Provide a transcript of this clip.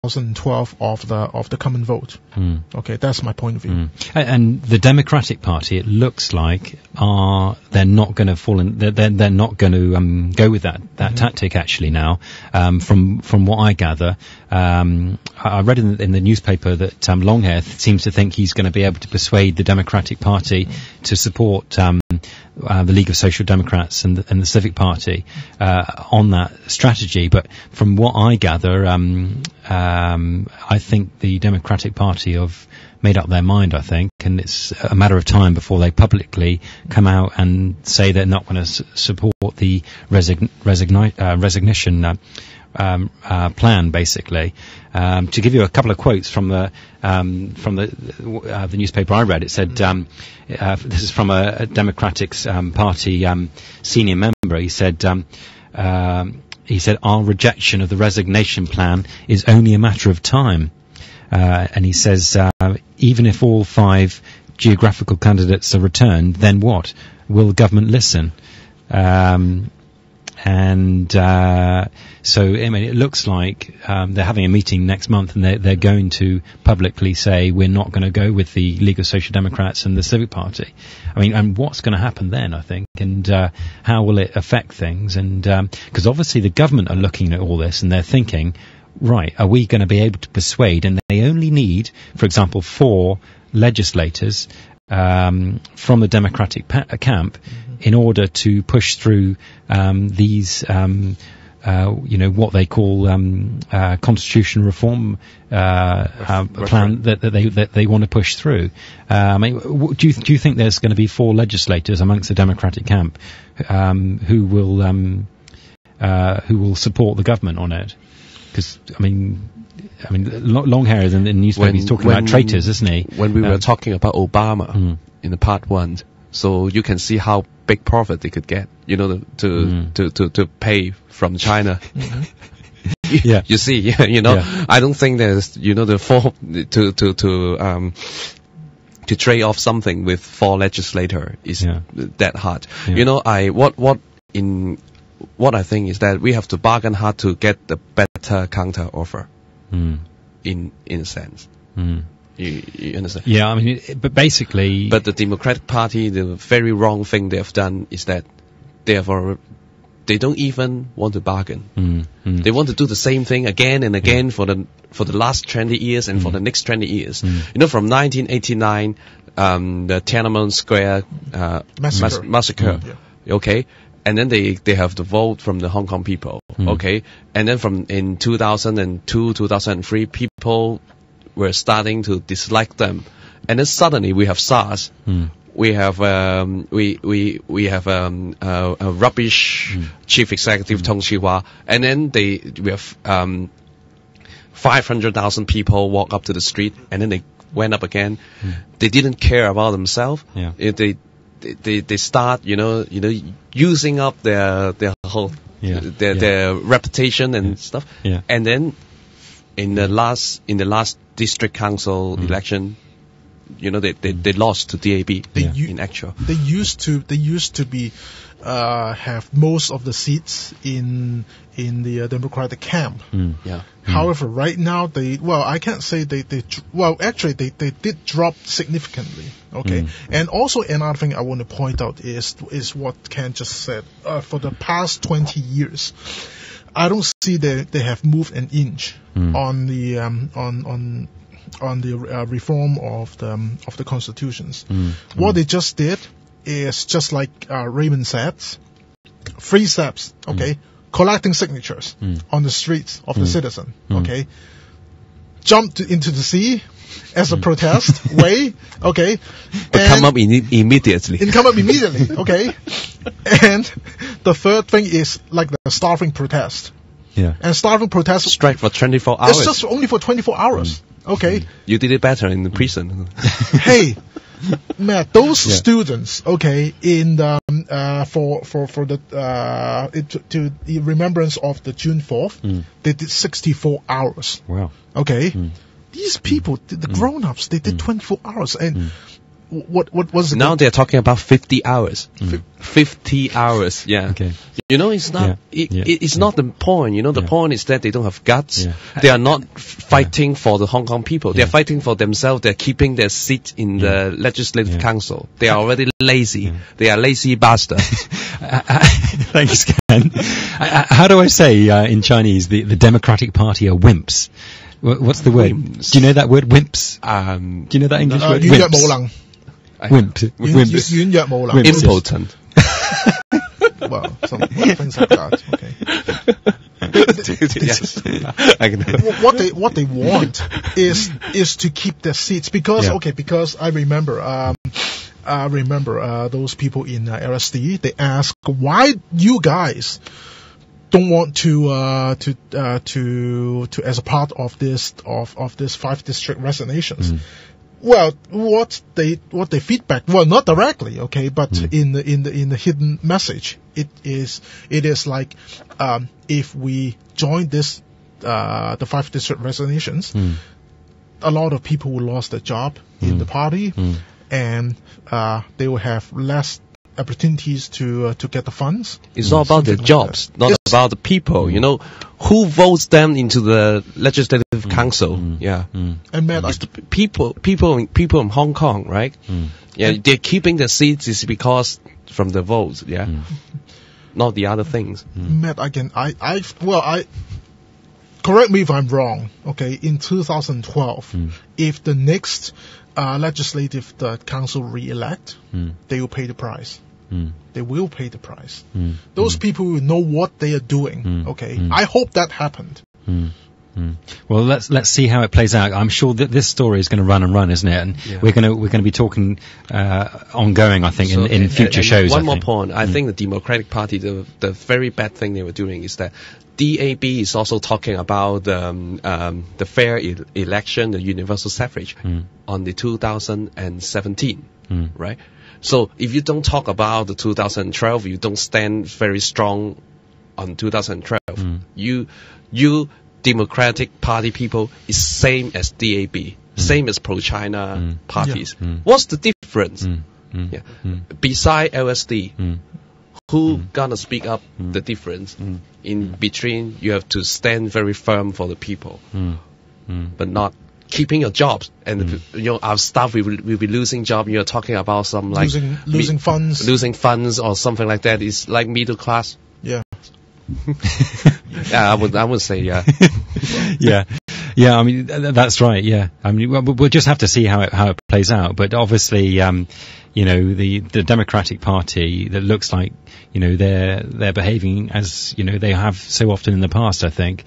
2012 of the common vote. Okay, that's my point of view. And the Democratic Party, it looks like, they're not going to fall in. They're not going to go with that tactic actually now. From what I gather, I read in the newspaper that Longhair seems to think he's going to be able to persuade the Democratic Party to support the League of Social Democrats and the Civic Party on that strategy. But from what I gather, I think the Democratic Party have made up their mind, I think, and it's a matter of time before they publicly come out and say they're not going to support the resignation plan, basically. To give you a couple of quotes from the newspaper I read, it said, this is from a Democratic Party senior member. He said, our rejection of the resignation plan is only a matter of time. And he says, even if all 5 geographical candidates are returned, then what? Will the government listen? So, I mean, it looks like they're having a meeting next month, and they're going to publicly say we're not going to go with the League of Social Democrats and the Civic Party. I mean, and what's going to happen then, I think, and how will it affect things? And because obviously the government are looking at all this and they're thinking, right, are we going to be able to persuade? And they only need, for example, 4 legislators from the Democratic camp in order to push through these, what they call constitution reform plan that they want to push through. I mean, do you think there's going to be 4 legislators amongst the Democratic camp who will support the government on it? Because I mean, Longhair is in the newspaper. He's talking about traitors, isn't he? When we were talking about Obama in the part 1, so you can see how big profit they could get, to pay from China. Yeah, you see, I don't think there's, the 4 to trade off something with 4 legislators is that hard. Yeah. What I think is that we have to bargain hard to get the better counter offer. In a sense. You understand? Yeah, I mean, but basically... But the Democratic Party, the very wrong thing they have done is that they don't even want to bargain. They want to do the same thing again and again for the last 20 years and for the next 20 years. From 1989, the Tiananmen Square massacre. Okay? And then they have the vote from the Hong Kong people, okay? And then in 2002, 2003, people were starting to dislike them. And then suddenly we have SARS. We have a rubbish chief executive, Tong Chi-hwa. And then we have 500,000 people walk up to the street, and then they went up again. They didn't care about themselves. Yeah. They start, using up their whole, their reputation and stuff. Yeah. And then in the last district council election, they lost to DAB in actual. They used to be, have most of the seats in the Democratic camp. However, right now I can't say they did drop significantly. Okay, and also another thing I want to point out is what Ken just said. For the past 20 years, I don't see they have moved an inch on the reform of the constitutions. What they just did is just like Raymond said, 3 steps. Okay. Collecting signatures on the streets of the citizen, okay? Jump into the sea as a protest way, okay? But come up immediately. Okay? And the third thing is like the starving protest. Yeah. And starving protest... Strike for 24 hours. It's just only for 24 hours, okay? You did it better in the prison. Hey, man, those students, okay, in the for the to the remembrance of the June 4th, they did 64 hours. Wow. Okay, these people, the grown-ups, they did 24 hours, and what was now they're talking about 50 hours. 50 hours, yeah. Okay. You know, it's not. It's not the point. You know, the point is that they don't have guts. Yeah. They are not fighting for the Hong Kong people. They are fighting for themselves. They're keeping their seat in the Legislative Council. They are already lazy. They are lazy bastards. Thanks, Ken. How do I say in Chinese the Democratic Party are wimps? What's the word? Wimps. Do you know that word, wimps? Do you know that English word? Wimps. Wimps. Impotent. Well, some things like that. Okay. Yes. What they want is to keep their seats because I remember those people in LSD. They ask why you guys don't want to as a part of this 5 district resignations. Well, what they feedback, well, not directly, okay, but in the hidden message, it is like, if we join this, the 5 district resignations, a lot of people will lose their job in the party, and, they will have less opportunities to get the funds. It's all about the jobs, not about the people. You know, who votes them into the Legislative Council? Yeah, and Matt, it's the people in Hong Kong, right? Yeah, they're keeping the seats is because from the votes. Yeah, not the other things. Matt, again, I correct me if I'm wrong. Okay, in 2012, if the next Legislative Council re-elect, they will pay the price. They will pay the price. Those people will know what they are doing. Okay, I hope that happened. Well, let's see how it plays out. I'm sure that this story is going to run and run, isn't it? And we're going to be talking ongoing, I think, in future shows. One more point. I think the Democratic Party, the very bad thing they were doing is that DAB is also talking about the fair election, the universal suffrage, on the 2017, right? So if you don't talk about the 2012, you don't stand very strong on 2012. You Democratic Party people is same as DAB, same as pro-China parties. What's the difference? Beside LSD, who gonna speak up the difference? In between, you have to stand very firm for the people, but not keeping your jobs. And our staff will be losing job. You're talking about some like losing funds, or something like that. Is like middle class. Yeah. I would say yeah. Yeah. I mean, that's right. Yeah. I mean, we'll just have to see how it plays out. But obviously, the Democratic Party, that looks like, they're behaving as, they have so often in the past, I think.